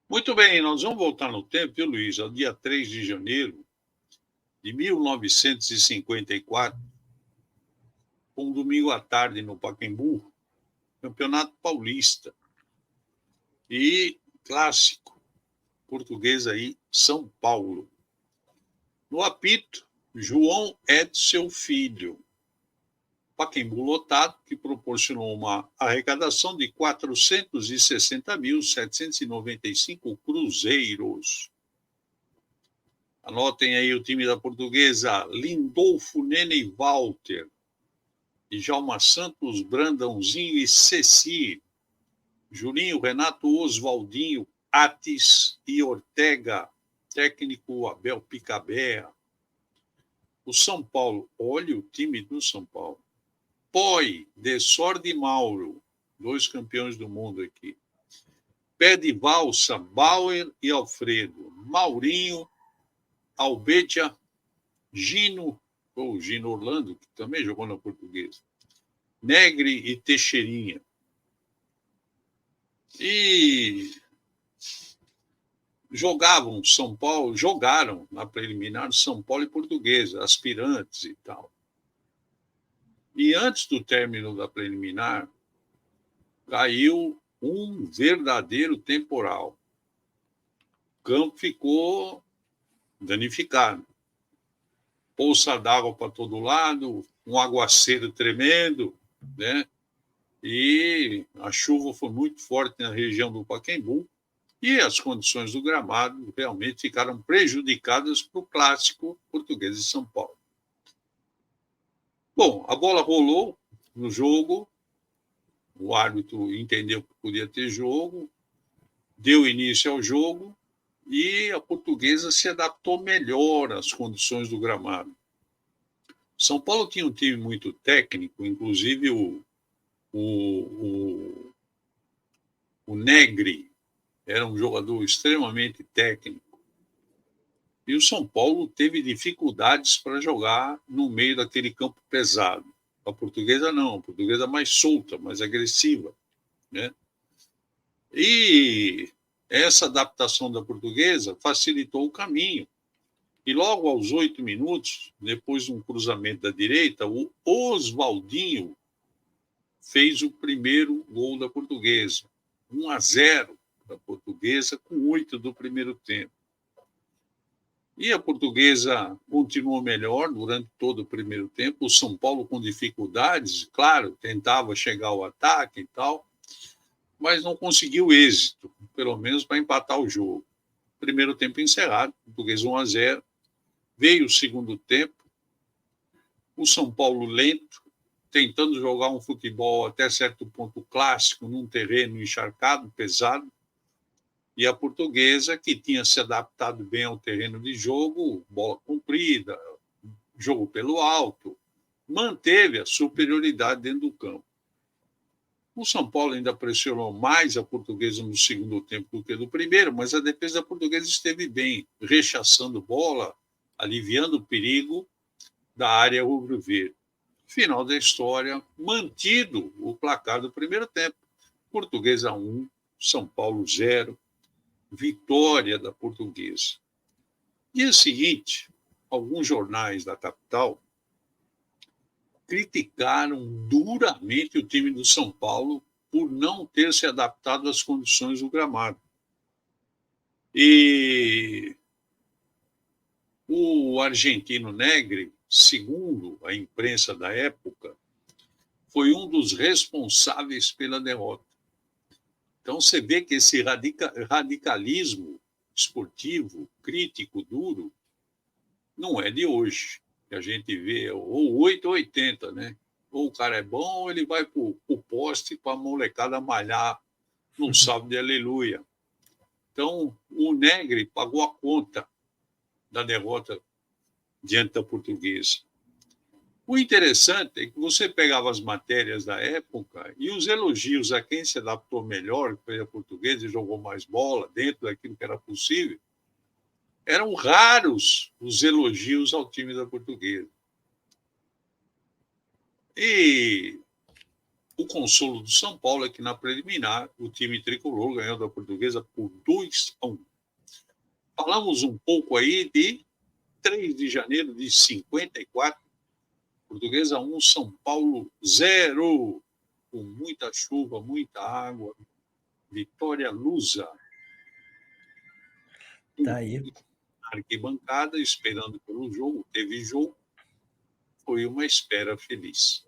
Muito bem, nós vamos voltar no tempo, viu, Luiz? Ao dia 3 de janeiro de 1954, um domingo à tarde no Pacaembu, Campeonato Paulista e clássico português aí, São Paulo. No apito, João Edson Filho. Pacaembu lotado, que proporcionou uma arrecadação de 460.795 cruzeiros. Anotem aí o time da Portuguesa: Lindolfo, Nene e Walter, Djalma Santos, Brandãozinho e Ceci, Julinho, Renato, Oswaldinho, Atis e Ortega, técnico Abel Picabea. O São Paulo, olha o time do São Paulo: Poi, Desorde e Mauro, dois campeões do mundo aqui. Pé de Valsa, Bauer e Alfredo, Maurinho, Albedia, Gino, ou Gino Orlando, que também jogou na Portuguesa, Negre e Teixeirinha. E jogaram na preliminar São Paulo e Portuguesa, aspirantes e tal. E antes do término da preliminar, caiu um verdadeiro temporal. O campo ficou danificado. Poça d'água para todo lado, um aguaceiro tremendo, né? E a chuva foi muito forte na região do Pacaembu e as condições do gramado realmente ficaram prejudicadas para o clássico Português de São Paulo. Bom, a bola rolou no jogo, o árbitro entendeu que podia ter jogo, deu início ao jogo e a Portuguesa se adaptou melhor às condições do gramado. São Paulo tinha um time muito técnico, inclusive o Negri era um jogador extremamente técnico. E o São Paulo teve dificuldades para jogar no meio daquele campo pesado. A Portuguesa não, a Portuguesa mais solta, mais agressiva, né? E essa adaptação da Portuguesa facilitou o caminho. E logo aos 8 minutos, depois de um cruzamento da direita, o Oswaldinho fez o primeiro gol da Portuguesa. 1-0 da Portuguesa, com 8 do primeiro tempo. E a Portuguesa continuou melhor durante todo o primeiro tempo. O São Paulo com dificuldades, claro, tentava chegar ao ataque e tal, mas não conseguiu êxito, pelo menos para empatar o jogo. Primeiro tempo encerrado, Portuguesa 1-0. Veio o segundo tempo, o São Paulo lento, tentando jogar um futebol até certo ponto clássico, num terreno encharcado, pesado, e a Portuguesa, que tinha se adaptado bem ao terreno de jogo, bola comprida, jogo pelo alto, manteve a superioridade dentro do campo. O São Paulo ainda pressionou mais a Portuguesa no segundo tempo do que no primeiro, mas a defesa da Portuguesa esteve bem, rechaçando bola, aliviando o perigo da área rubro-verde. Final da história, mantido o placar do primeiro tempo. Portuguesa 1, São Paulo 0, vitória da Portuguesa. Dia seguinte, alguns jornais da capital criticaram duramente o time do São Paulo por não ter se adaptado às condições do gramado. E o argentino Negri, segundo a imprensa da época, foi um dos responsáveis pela derrota. Então você vê que esse radicalismo esportivo, crítico, duro, não é de hoje. Que a gente vê ou 8 ou 80, né? Ou o cara é bom, ou ele vai para o poste para a molecada malhar no sábado de aleluia. Então, o Negri pagou a conta da derrota diante da Portuguesa. O interessante é que você pegava as matérias da época e os elogios a quem se adaptou melhor, que foi a Portuguesa e jogou mais bola dentro daquilo que era possível, eram raros os elogios ao time da Portuguesa. E O consolo do São Paulo é que, na preliminar, o time tricolor ganhou da Portuguesa por 2-1. Falamos um pouco aí de 3 de janeiro de 54, Portuguesa 1, São Paulo 0, com muita chuva, muita água, vitória lusa. Tá aí. Na arquibancada, esperando pelo jogo, teve jogo, foi uma espera feliz.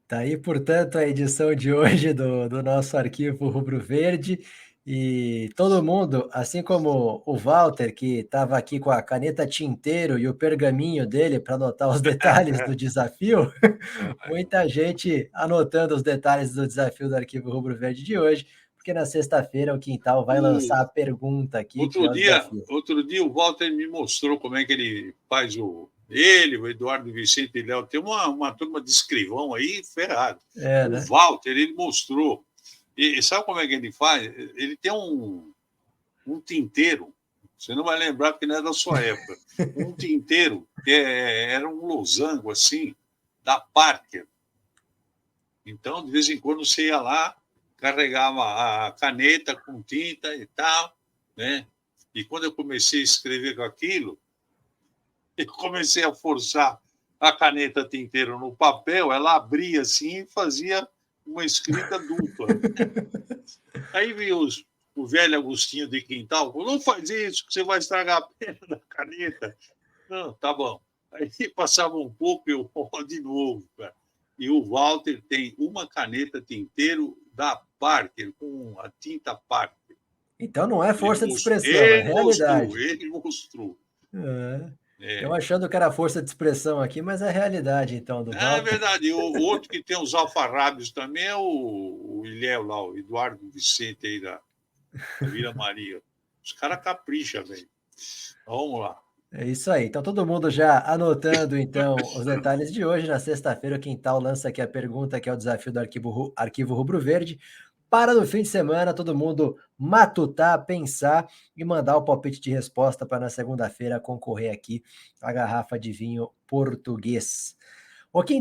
Tá aí, portanto, a edição de hoje do nosso Arquivo Rubro Verde. E todo mundo, assim como o Walter, que estava aqui com a caneta tinteiro e o pergaminho dele para anotar os detalhes do desafio, muita gente anotando os detalhes do desafio do Arquivo Rubro Verde de hoje, porque na sexta-feira o Quintal vai lançar a pergunta aqui, que é o desafio. Outro dia o Walter me mostrou como é que ele faz ele, o Eduardo Vicente e Léo, tem uma turma de escrivão aí ferrado. Né? O Walter, ele mostrou. E sabe como é que ele faz? Ele tem um tinteiro, você não vai lembrar porque não é da sua época, um tinteiro que era um losango assim, da Parker. Então, de vez em quando, você ia lá, carregava a caneta com tinta e tal, né? E quando eu comecei a escrever com aquilo, eu comecei a forçar a caneta tinteiro no papel, ela abria assim e fazia uma escrita dupla. Aí veio o velho Agostinho de Quintal, falou, não faz isso, que você vai estragar a pena da caneta. Não, tá bom. Aí passava um pouco e eu de novo, cara. E o Walter tem uma caneta tinteiro da Parker, com a tinta Parker. Então não é força de expressão, é realidade. Ele mostrou. Eu achando que era força de expressão aqui, mas é realidade, então, do Walter. É verdade. E o outro que tem os alfarrábios também é o Ilhéu lá, o Eduardo Vicente aí da Vila Maria. Os caras capricham, velho. Vamos lá. É isso aí. Então, todo mundo já anotando, então, os detalhes de hoje. Na sexta-feira, o Quintal lança aqui a pergunta, que é o desafio do Arquivo Rubro Verde. Para no fim de semana, todo mundo matutar, pensar e mandar o palpite de resposta para na segunda-feira concorrer aqui a garrafa de vinho português. O Quintal